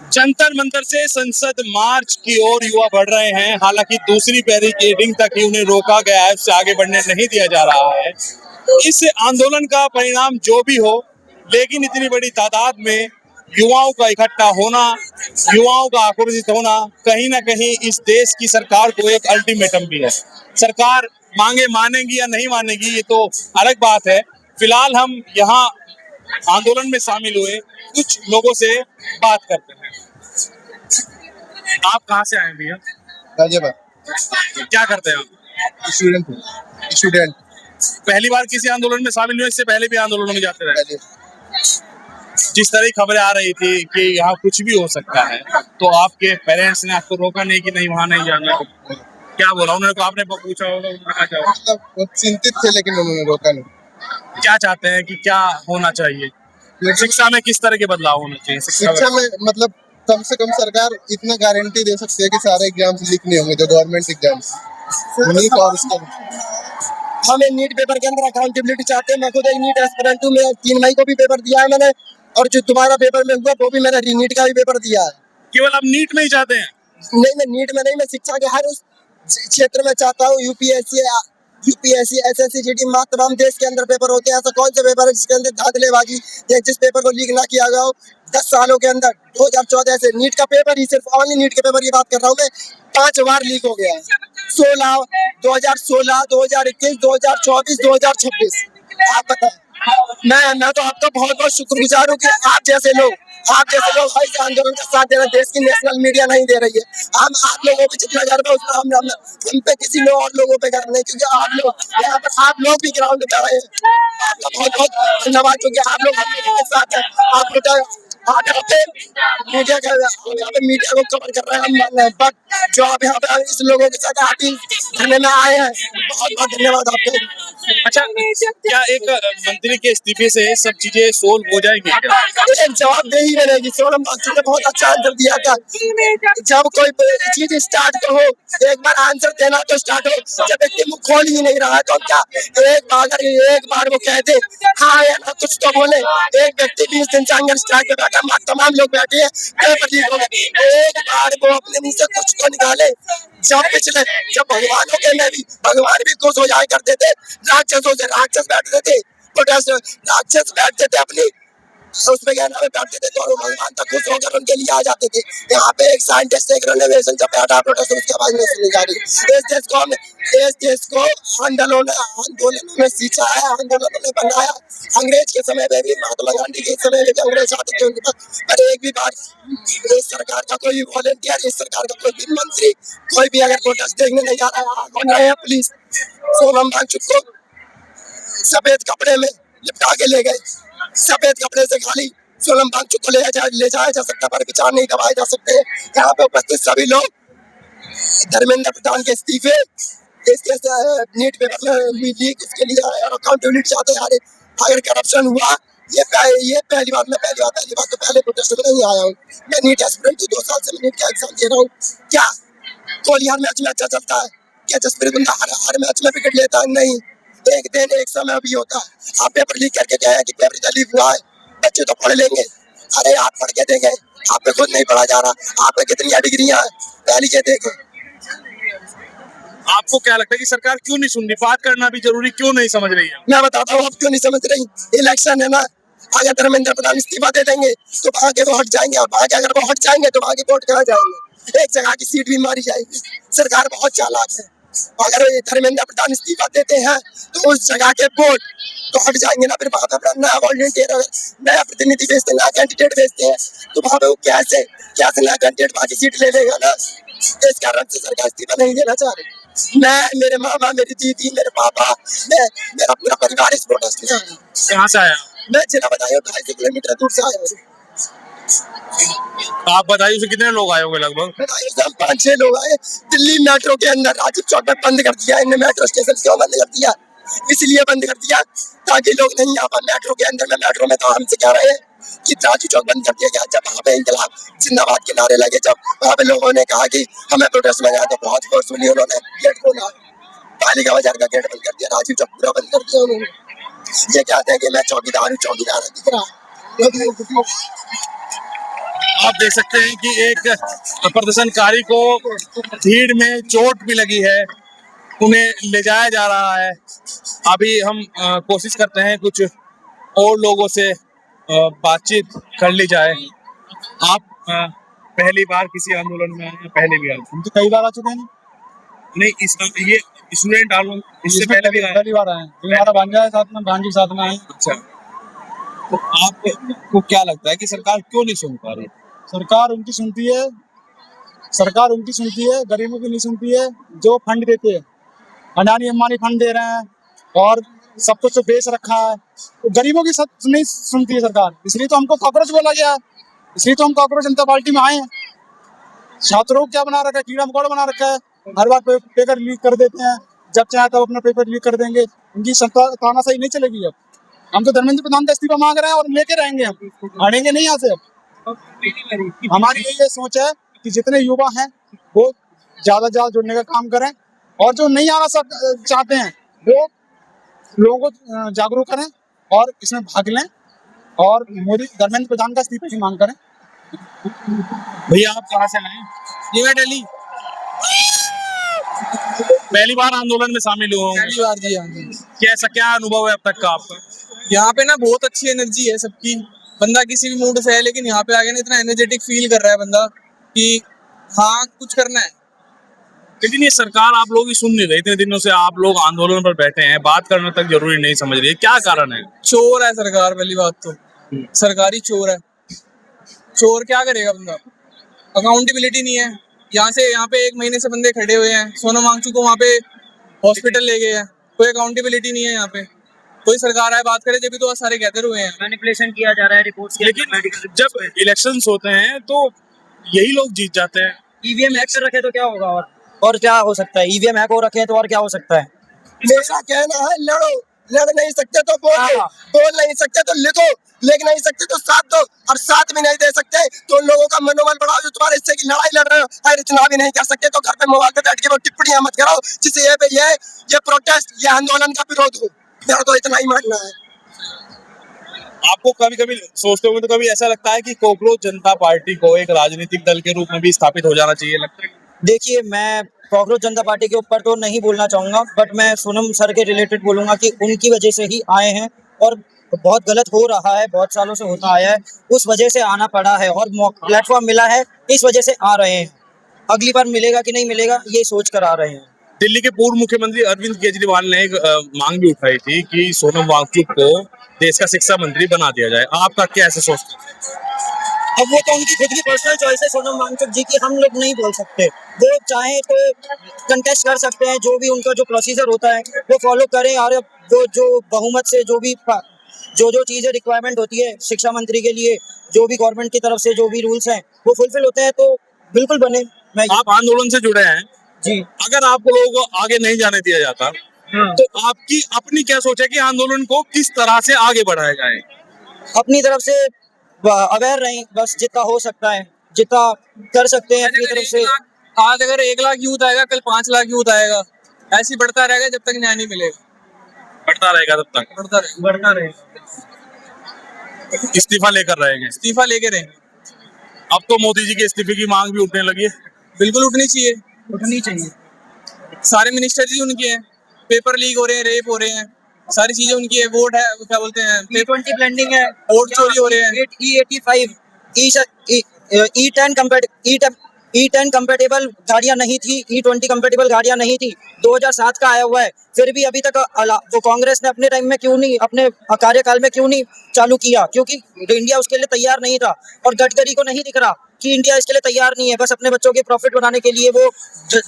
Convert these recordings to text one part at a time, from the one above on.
जंतर मंतर से संसद मार्च की ओर युवा बढ़ रहे हैं। हालांकि दूसरी बैरिकेडिंग तक ही उन्हें रोका गया है, उससे आगे बढ़ने नहीं दिया जा रहा है। इस आंदोलन का परिणाम जो भी हो, लेकिन इतनी बड़ी तादाद में युवाओं का इकट्ठा होना, युवाओं का आक्रोशित होना कहीं ना कहीं इस देश की सरकार को एक अल्टीमेटम भी है। सरकार मांगे मानेगी या नहीं मानेगी ये तो अलग बात है। फिलहाल हम यहाँ आंदोलन में शामिल हुए कुछ लोगों से बात करते हैं। आप कहाँ से आए भैया? गाजियाबाद। क्या करते हैं आप? स्टूडेंट। पहली बार किसी आंदोलन में शामिल हुए, इससे पहले भी आंदोलनों में जाते रहे? पहले जिस तरह की खबरें आ रही थी कि यहाँ कुछ भी हो सकता है, तो आपके पेरेंट्स ने आपको रोका नहीं कि नहीं वहाँ नहीं जाना? क्या बोला उन्होंने? तो आपने पूछा होगा, उन्होंने कहा क्या? मतलब वो चिंतित थे लेकिन उन्होंने रोका नहीं। क्या चाहते हैं कि क्या होना चाहिए? शिक्षा में किस तरह के बदलाव होना चाहिए? शिक्षा में मतलब कम से कम सरकार इतना गारंटी दे सकती है कि सारे एग्जाम्स लीक नहीं होंगे, जो गवर्नमेंट एग्जाम्स नीट और उसका हमें नीट पेपर के अंदर अकाउंटेबिलिटी चाहते हैं। मैं खुद एक नीट एस्पिरेंट हूँ। मैं 3 मई को भी पेपर दिया है मैंने, और जो तुम्हारा पेपर में हुआ वो भी मैंने नीट का भी पेपर दिया है। केवल आप नीट में ही चाहते हैं? नहीं, मैं नीट में नहीं, मैं शिक्षा के हर उस क्षेत्र में चाहता हूँ। यूपीएससी एसएससी जीडी तमाम देश के अंदर पेपर होते हैं। ऐसा कौन सा पेपर है जिसके अंदर धांधलेबाजी या जिस पेपर को लीक ना किया गया हो 10 सालों के अंदर? 2014 से नीट का पेपर ही, सिर्फ ओनली नीट के पेपर की बात कर रहा हूँ मैं, 5 बार लीक हो गया है। 2016, 2021, 2024, 2026। आप बताएं। मैं तो आपका बहुत बहुत शुक्रगुजार हूँ कि आप जैसे लोग इस आंदोलन का साथ दे रहे हैं। देश की नेशनल मीडिया नहीं दे रही है। हम आप लोगों पे जितना गर्व है उतना हम पे किसी लोग और लोगों पे गर्व नहीं, क्योंकि आप लोग भी ग्राउंड पे आए हैं। आपका बहुत बहुत धन्यवाद, क्योंकि आप लोग हम लोगों के साथ हैं। आप यहाँ पे मीडिया को कवर कर रहे हैं हम, बट जो आप यहाँ पे इस लोगों के साथ आप ही धरने में आए हैं, बहुत बहुत धन्यवाद आपको। अच्छा, क्या एक मंत्री के इस्तीफे से सब चीजें सोल्व हो जाएंगी क्या? एक जवाब दे ही रहेगी। सोनम बाजू ने बहुत अच्छा आंसर दिया था। जब कोई चीज स्टार्ट हो, एक बार आंसर देना तो स्टार्ट हो। जब व्यक्ति मुंह खोल ही नहीं रहा है तो क्या एक बार वो कह दे हाँ या ना, कुछ तो बोले। एक व्यक्ति 20 दिन से अंगर स्ट्राइक पे बैठा, तमाम लोग बैठे हैं, एक बार वो अपने मुंह से कुछ तो निकाले। जब भगवानों के में भी भगवान भी खुश हो जाया करते थे, राक्षसों से राक्षस बैठते थे, राक्षस बैठते थे अपनी उसमें कहना में बैठते थे, तो भगवान तक खुश होकर उनके लिए आ जाते थे। यहाँ पे एक साइंटिस्ट एक रेनोवेशन जब बैठा प्रोटेस्ट, उसकी आवाज नहीं सुनी जा रही। इस देश को आंदोलनों में सींचा है, आंदोलनों ने बनाया। अंग्रेज के समय में भी, महात्मा गांधी के समय में भी अंग्रेज आते थे उनके पास, पर एक भी बार इस सरकार का कोई वॉलंटियर, इस सरकार का कोई भी मंत्री, कोई भी अगर प्रोटेस्ट देखने नहीं जा रहा है। पुलिस सोनम वांगचुक को सफेद कपड़े में लिपटा के ले गए। सफेद कपड़े से खाली सोनम वांगचुक को ले जाया जा सकता, पर विचार नहीं दबाए जा सकते। यहाँ पे उपस्थित सभी लोग धर्मेंद्र प्रधान के इस्तीफे, नीट पेपर लीक, इसके लिए अकाउंटेबिलिटी चाहते हैं। अगर करप्शन हुआ, ये पहली बात तो पहले प्रोटेस्ट में नहीं आया हूँ। मैं नीट एस्पिरेंट हूँ, 2 साल से मैं नीट का एग्जाम दे रहा हूँ। क्या कोहली हर मैच में अच्छा चलता है? क्या जसप्रीत बुमराह हर मैच में विकेट लेता है? नहीं। एक दिन एक समय भी होता है। आप पेपर लीक करके क्या है कि पेपर लीक हुआ है, बच्चे तो पढ़ लेंगे। अरे आप पढ़ के देंगे, आप पे खुद नहीं पढ़ा जा रहा। आप पे कितनी डिग्रियां हैं, पहले ये देखें। आपको क्या लगता है कि सरकार क्यों नहीं सुन रही? बात करना भी जरूरी क्यों नहीं समझ रही है? मैं बताता हूँ आप क्यों नहीं समझ रही। इलेक्शन है ना, अगर धर्मेंद्र प्रधान इस्तीफा दे देंगे तो वहां के वो हट जाएंगे, और वहां के अगर वो हट जाएंगे तो वहां के वोट कहाँ जाएंगे? एक जगह की सीट भी मारी जाएगी। सरकार बहुत चालाक है। अगर धर्मेंद्र प्रधान इस्तीफा देते हैं तो उस जगह के वोट तो हट जाएंगे ना। फिर वहां पे अपना नया वॉलंटियर, नया प्रतिनिधि भेजते हैं, नया कैंडिडेट भेजते हैं, तो वहां पे वो कैसे नया कैंडिडेट बाकी सीट ले लेगा ना। इस कारण से सरकार इस्तीफा नहीं देना चाह रही। मैं, मेरे मामा, मेरी दीदी, मेरे पापा, मेरा पूरा परिवार इस प्रोटेस्ट में आया। कहाँ से आया? मैं जिला बदायूं 250 किलोमीटर दूर से आया हूँ। आप बताइए उसे कितने लोग आए होंगे लगभग? 5-6 लोग आए। दिल्ली मेट्रो के अंदर राजीव चौक में बंद कर दिया इन्हें। मेट्रो स्टेशन क्यों बंद कर दिया? इसलिए बंद कर दिया ताकि लोग नहीं आ पाए मेट्रो के अंदर में। मेट्रो में तो हमसे कह रहे हैं कि राजीव चौक बंद कर दिया गया। जब वहाँ पे इंकलाब जिंदाबाद के नारे लगे, जब वहाँ पे लोगों ने कहा कि हमें प्रोटेस्ट में जाए, तो बहुत फोर्सफुली उन्होंने गेट खोला, पालिका बाजार का गेट बंद कर दिया, राजीव चौक पूरा बंद कर दिया उन्होंने। ये कहते हैं कि मैं चौकीदार हूँ, चौकीदार दिख रहा। आप देख सकते हैं कि एक प्रदर्शनकारी को भीड़ में चोट भी लगी है, उन्हें ले जाया जा रहा है। अभी हम कोशिश करते हैं कुछ और लोगों से बातचीत कर ली जाए। आप पहली बार किसी आंदोलन में आए हैं? पहले भी आए? हम तो कई बार आ चुके हैं ना। नहीं, ये स्टूडेंट आंदोलन इससे पहले भी आए? पहली बार आए हैं। हमारा भांजा है साथ में, भांजी के साथ में आए हैं। अच्छा, तो आपको क्या लगता है कि सरकार क्यों नहीं सुन पा रही? सरकार उनकी सुनती है, सरकार उनकी सुनती है, गरीबों की नहीं सुनती है। जो फंड देते हैं, अडानी अंबानी फंड दे रहे हैं और सब कुछ तो बेच रखा है, तो गरीबों की सब नहीं सुनती है सरकार। इसलिए तो हमको कॉकरोच बोला गया है, इसलिए तो हम कॉकरोच जनता पार्टी में आए हैं। छात्रों को क्या बना रखा है, कीड़ा मकोड़ा बना रखा है। हर बार पेपर लीक कर देते हैं, जब चाहे तब अपना पेपर लीक कर देंगे। उनकी तानाशाही नहीं चलेगी। अब हम तो धर्मेंद्र प्रधान का इस्तीफा मांग रहे हैं और लेके रहेंगे, हम अड़ेंगे नहीं यहाँ से। अब हमारी ये सोच है कि जितने युवा हैं वो ज्यादा जुड़ने का काम करें, और जो नहीं आना चाहते हैं वो लोगों को जागरूक करें और इसमें भाग लें और मोदी धर्मेंद्र प्रधान का इस्तीफे की मांग करें। भैया आप कहाँ से आए? जी मैं दिल्ली। पहली बार आंदोलन में शामिल हुआ हूँ। पहली बार जी। हाँ जी। कैसा क्या अनुभव है अब तक का आपका? यहाँ पे ना बहुत अच्छी एनर्जी है सबकी। बंदा किसी भी मूड से है, लेकिन यहाँ पे आके ना इतना एनर्जेटिक फील कर रहा है बंदा कि हाँ कुछ करना है। लेकिन ये सरकार आप लोग ही सुन नहीं रहे। इतने दिनों से आप लोग आंदोलन पर बैठे हैं, बात करना तक जरूरी नहीं समझ रही है, क्या कारण है? चोर है सरकार, पहली बात तो सरकारी चोर है। चोर क्या करेगा बंदा? अकाउंटेबिलिटी नहीं है। यहाँ पे 1 महीने से बंदे खड़े हुए हैं, सोनम वांगचुक को वहाँ पे हॉस्पिटल ले गए हैं। कोई अकाउंटेबिलिटी नहीं है यहाँ पे। कोई सरकार आए बात करे, जब भी तो सारे गैदर हुए हैं। मैनिपुलेशन किया जा रहा है रिपोर्ट्स के। लेकिन जब इलेक्शंस होते हैं तो यही लोग जीत जाते हैं। ईवीएम हैक कर रखे तो क्या होगा? और क्या हो सकता है? ईवीएम हैक हो रखे हैं तो और क्या हो सकता है? मेरा कहना है लड़ो, लड़ नहीं सकते तो बोलो, बोल नहीं सकते तो लिखो, लिख नहीं सकते तो साथ दो, और साथ भी नहीं दे सकते तो उन लोगों का मनोबल बढ़ाओ जो तुम्हारे हिस्से की लड़ाई लड़ रहे हो। अगर इतना भी नहीं कर सकते तो घर पे मोबाइल पे बैठ के वो टिप्पणियां मत करो जिससे ये प्रोटेस्ट, ये आंदोलन का विरोध हो। मेरा तो इतना ही मानना है। आपको कभी कभी सोचते होंगे तो कभी ऐसा लगता है कि कॉकरोच जनता पार्टी को एक राजनीतिक दल के रूप में भी स्थापित हो जाना चाहिए, लगता है? देखिए, मैं कांग्रेस जनता पार्टी के ऊपर तो नहीं बोलना चाहूंगा, बट मैं सोनम सर के रिलेटेड बोलूंगा कि उनकी वजह से ही आए हैं और बहुत गलत हो रहा है, बहुत सालों से होता आया है, उस वजह से आना पड़ा है और प्लेटफॉर्म मिला है, इस वजह से आ रहे हैं। अगली बार मिलेगा कि नहीं मिलेगा ये सोच कर आ रहे हैं। दिल्ली के पूर्व मुख्यमंत्री अरविंद केजरीवाल ने एक मांग भी उठाई थी कि सोनम वांगचुक को देश का शिक्षा मंत्री बना दिया जाए। आपका क्या ऐसा सोचते हैं? अब वो तो उनकी खुद की पर्सनल चॉइस है सोनम वांगचुक जी की, हम लोग नहीं बोल सकते। वो चाहे तो कंटेस्ट कर सकते हैं, जो भी उनका जो प्रोसीजर होता है वो फॉलो करें, और वो जो बहुमत से जो चीजें रिक्वायरमेंट होती है शिक्षा मंत्री के लिए, जो भी गवर्नमेंट की तरफ से जो भी रूल्स हैं वो फुलफिल होते हैं तो बिल्कुल बने। आप आंदोलन से जुड़े हैं जी। अगर आप लोगों को आगे नहीं जाने दिया जाता तो आपकी अपनी क्या सोच है कि आंदोलन को किस तरह से आगे बढ़ाया जाए? अपनी तरफ से अवेयर रहें, बस जितना हो सकता है, जितना कर सकते हैं अपनी तरफ से। आज अगर 1 लाख यूथ आएगा, कल 5 लाख यूथ आएगा, ऐसे ही बढ़ता रहेगा जब तक न्याय नहीं मिलेगा। बढ़ता रहेगा तब तक बढ़ता रहेगा। इस्तीफा लेकर रहेंगे? इस्तीफा लेके रहेंगे। अब तो मोदी जी के इस्तीफे की मांग भी उठने लगी है। बिल्कुल उठनी चाहिए। उठनी चाहिए। सारे मिनिस्टर जी उनके हैं, पेपर लीक हो रहे हैं, रेप हो रहे हैं, सारी चीजें उनकी है। वोट है, क्या बोलते हैं, E20 ब्लेंडिंग है, वोट चोरी हो रहे हैं। E85 E10 कंपेटेबल गाड़ियां नहीं थी, E20 कंपेटेबल गाड़ियां नहीं थी, 2007 का आया हुआ है, फिर भी अभी तक वो कांग्रेस ने अपने टाइम में क्यों नहीं, अपने कार्यकाल में क्यों नहीं चालू किया? क्योंकि इंडिया उसके लिए तैयार नहीं था, और गडकरी को नहीं दिख रहा कि इंडिया इसके लिए तैयार नहीं है, बस अपने बच्चों के प्रॉफिट बनाने के लिए वो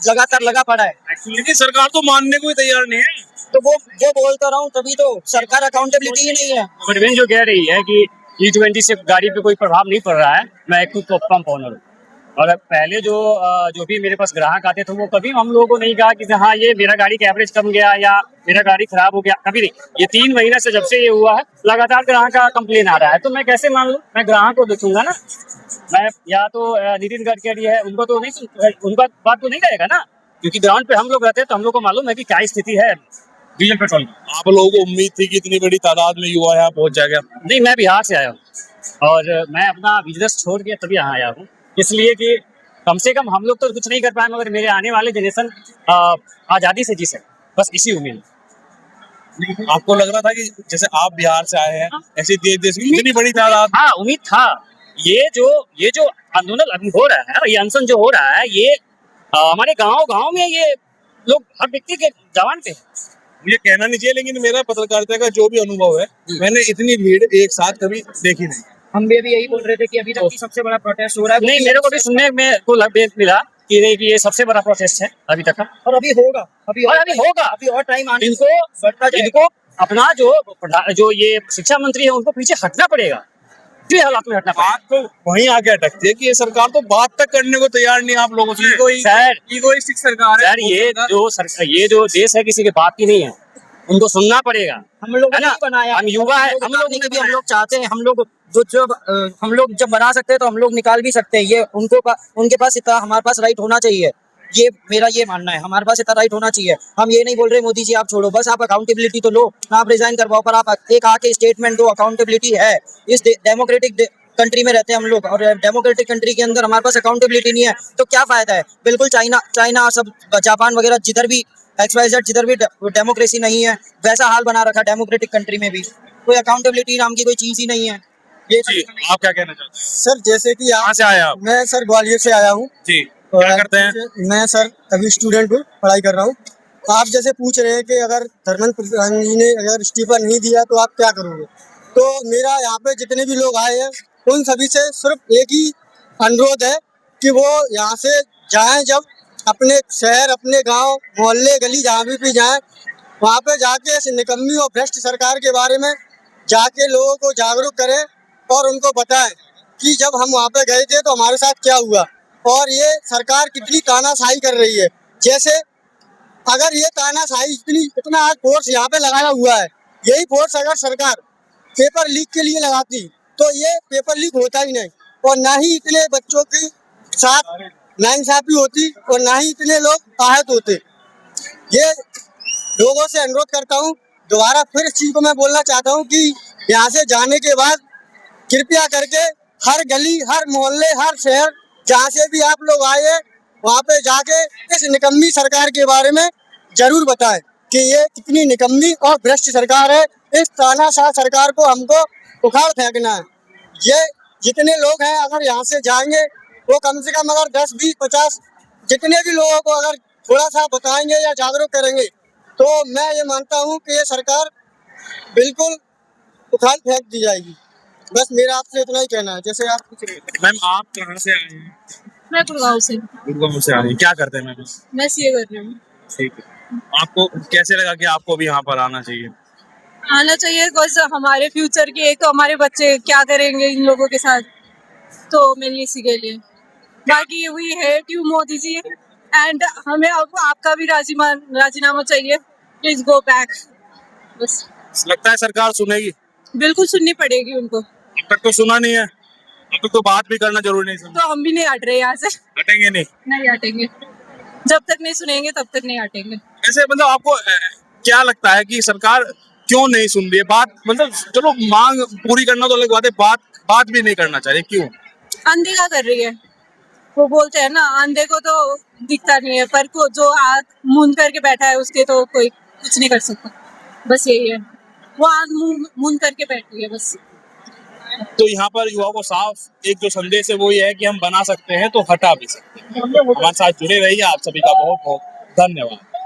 लगातार लगा पड़ा है। लेकिन सरकार तो मानने को ही तैयार नहीं है। तो वो बोलता रहा हूँ, तभी तो सरकार अकाउंटेबिलिटी ही नहीं है। परवीन जो कह रही है कि E20 से गाड़ी पे कोई प्रभाव नहीं पड़ रहा है, मैं एक खुद पंप ओनर हूँ, और पहले जो भी मेरे पास ग्राहक आते थे वो कभी हम लोगों को नहीं कहा कि हाँ ये मेरा गाड़ी का एवरेज कम गया या मेरा गाड़ी खराब हो गया, कभी नहीं। ये 3 महीने से जब से ये हुआ है लगातार ग्राहक का कंप्लेन आ रहा है, तो मैं कैसे मान लूँ? मैं ग्राहक को देखूंगा ना, मैं या तो नितिन गडकरी है उनको तो नहीं, उनका बात तो नहीं रहेगा ना, क्योंकि ग्राउंड पे हम लोग रहते हैं तो हम लोग को मालूम है कि क्या स्थिति है डीजल पेट्रोल की। आप लोगों को उम्मीद थी कि इतनी बड़ी तादाद में युवा यहाँ पहुंच जाएगा? नहीं, मैं बिहार से आया हूँ। और मैं अपना बिजनेस छोड़ के तभी यहाँ आया हूँ, इसलिए कि कम से कम हम लोग तो कुछ नहीं कर पाए मगर मेरे आने वाले जनरेशन आज़ादी से जी सके, बस इसी उम्मीद। आपको लग रहा था कि जैसे आप बिहार से आए हैं, ऐसे देश देश की इतनी बड़ी तादाद? हाँ, उम्मीद था। ये जो आंदोलन अभी हो रहा है, ये अनशन जो हो रहा है, ये हमारे गांव में ये लोग हर व्यक्ति के जवान पे है। मुझे कहना नहीं चाहिए लेकिन मेरा पत्रकारिता का जो भी अनुभव है, मैंने इतनी भीड़ एक साथ कभी देखी नहीं। हम भी यही बोल रहे थे कि अभी तक की सबसे बड़ा प्रोटेस्ट हो रहा है। नहीं, मेरे को भी सुनने में को मिला कि नहीं, कि ये सबसे बड़ा प्रोटेस्ट है अभी तक का, और अभी होगा, अभी और टाइम आने इनको अपना जो ये शिक्षा मंत्री है उनको पीछे हटना पड़ेगा, ये हालात में हटना पड़ेगा। बात तो वहीं आके अटकती है कि ये सरकार तो बात तक करने को तैयार नहीं आप लोगों से। सर, इगोइस्टिक सरकार है सर, ये जो देश है किसी की बात की नहीं है, उनको सुनना पड़ेगा। हम लोग है ना, बनाया, हम युवा है, हम लोग चाहते हैं, हम लोग जब बना सकते हैं तो हम लोग निकाल भी सकते हैं। ये उनके पास इतना हमारे पास राइट होना चाहिए, ये मेरा ये मानना है, हमारे पास इतना राइट होना चाहिए। हम ये नहीं बोल रहे मोदी जी आप छोड़ो, बस आप अकाउंटेबिलिटी तो लो, आप रिजाइन करवाओ, पर आप एक आके स्टेटमेंट दो, अकाउंटेबिलिटी है। इस डेमोक्रेटिक कंट्री में रहते हैं हम लोग, और डेमोक्रेटिक कंट्री के अंदर हमारे पास अकाउंटेबिलिटी नहीं है तो क्या फायदा है। बिल्कुल चाइना सब जापान वगैरह जिधर भी XYZ जिधर भी डेमोक्रेसी नहीं है, वैसा हाल बना रखा डेमोक्रेटिक कंट्री में भी, कोई अकाउंटेबिलिटी नाम की कोई चीज ही नहीं है। जी, आप क्या कहना चाहते हैं? सर जैसे कि कहाँ से आए आप? मैं सर ग्वालियर से आया हूँ। जी, क्या करते हैं? मैं सर अभी स्टूडेंट हूँ, पढ़ाई कर रहा हूँ। आप जैसे पूछ रहे हैं कि अगर धर्मेंद्र प्रधान जी ने अगर इस्तीफा नहीं दिया तो आप क्या करोगे, तो मेरा यहाँ पे जितने भी लोग आए हैं उन सभी से सिर्फ एक ही अनुरोध है कि वो यहाँ से जाएं, जब अपने शहर, अपने गांव, मोहल्ले, गली जहाँ भी जाएं, वहाँ पे जाके इस निकम्मी और भ्रष्ट सरकार के बारे में जाके लोगों को जागरूक करें और उनको बताएं कि जब हम वहाँ पे गए थे तो हमारे साथ क्या हुआ और ये सरकार कितनी तानाशाही कर रही है। जैसे अगर ये तानाशाही इतना आज फोर्स यहाँ पे लगाया हुआ है, यही फोर्स अगर सरकार पेपर लीक के लिए लगाती तो ये पेपर लीक होता ही नहीं, और ना ही इतने बच्चों के साथ नाइंसाफी होती और ना ही इतने लोग आहत होते। ये लोगों से अनुरोध करता हूँ, दोबारा फिर इस चीज को मैं बोलना चाहता हूँ कि यहाँ से जाने के बाद कृपया करके हर गली, हर मोहल्ले, हर शहर जहाँ से भी आप लोग आए हैं वहाँ पे जाके इस निकम्मी सरकार के बारे में जरूर बताएं कि ये कितनी निकम्मी और भ्रष्ट सरकार है। इस तानाशाह सरकार को हमको उखाड़ फेंकना है। ये जितने लोग हैं अगर यहाँ से जाएंगे वो कम से कम अगर 10, 20, 50 जितने भी लोगों को अगर थोड़ा सा बताएंगे या जागरूक करेंगे तो मैं ये मानता हूँ कि ये सरकार बिल्कुल उखाड़ फेंक दी जाएगी। बस मेरा आपसे इतना ही कहना है। जैसे आप पूछ रहे थे। मैम आप कहाँ से आए हैं? मैं गुड़गांव से। गुड़गांव से आ रही हैं, क्या करते हैं मैम? मैं सीए कर रही हूँ। ठीक है, आपको कैसे लगा कि आपको भी यहाँ पर आना चाहिए? आना चाहिए बिकॉज हमारे फ्यूचर के, एक तो हमारे बच्चे क्या करेंगे इन लोगों के साथ, तो मेनली इसी के लिए। बाकी we hate you Modi ji, and हमें अब आपका भी राजीनामा चाहिए। Please go back. बस लगता है सरकार सुनेगी? बिल्कुल सुननी पड़ेगी उनको। अब तक तो सुना नहीं है, अब तक तो बात भी करना जरूरी नहीं समझा। तो हम भी नहीं हट रहे यहाँ से, हटेंगे नहीं? नहीं हटेंगे, जब तक नहीं सुनेंगे तब तक नहीं हटेंगे। ऐसे मतलब आपको क्या लगता है कि सरकार क्यों नहीं सुन रही है बात? मतलब चलो मांग पूरी करना तो अलग बात है, बात भी नहीं करना चाहिए, क्यों? अनदेखा कर रही है। वो बोलते हैं ना, अंधे को तो दिखता नहीं है, पर को जो आँख मूंद करके बैठा है उसके तो कोई कुछ नहीं कर सकता। बस यही है, वो आँख मूंद करके बैठी है बस। तो यहाँ पर युवाओं को साफ एक जो संदेश है वो ये है कि हम बना सकते हैं तो हटा भी सकते हैं। हमारे साथ जुड़े रहिए, आप सभी का बहुत बहुत धन्यवाद।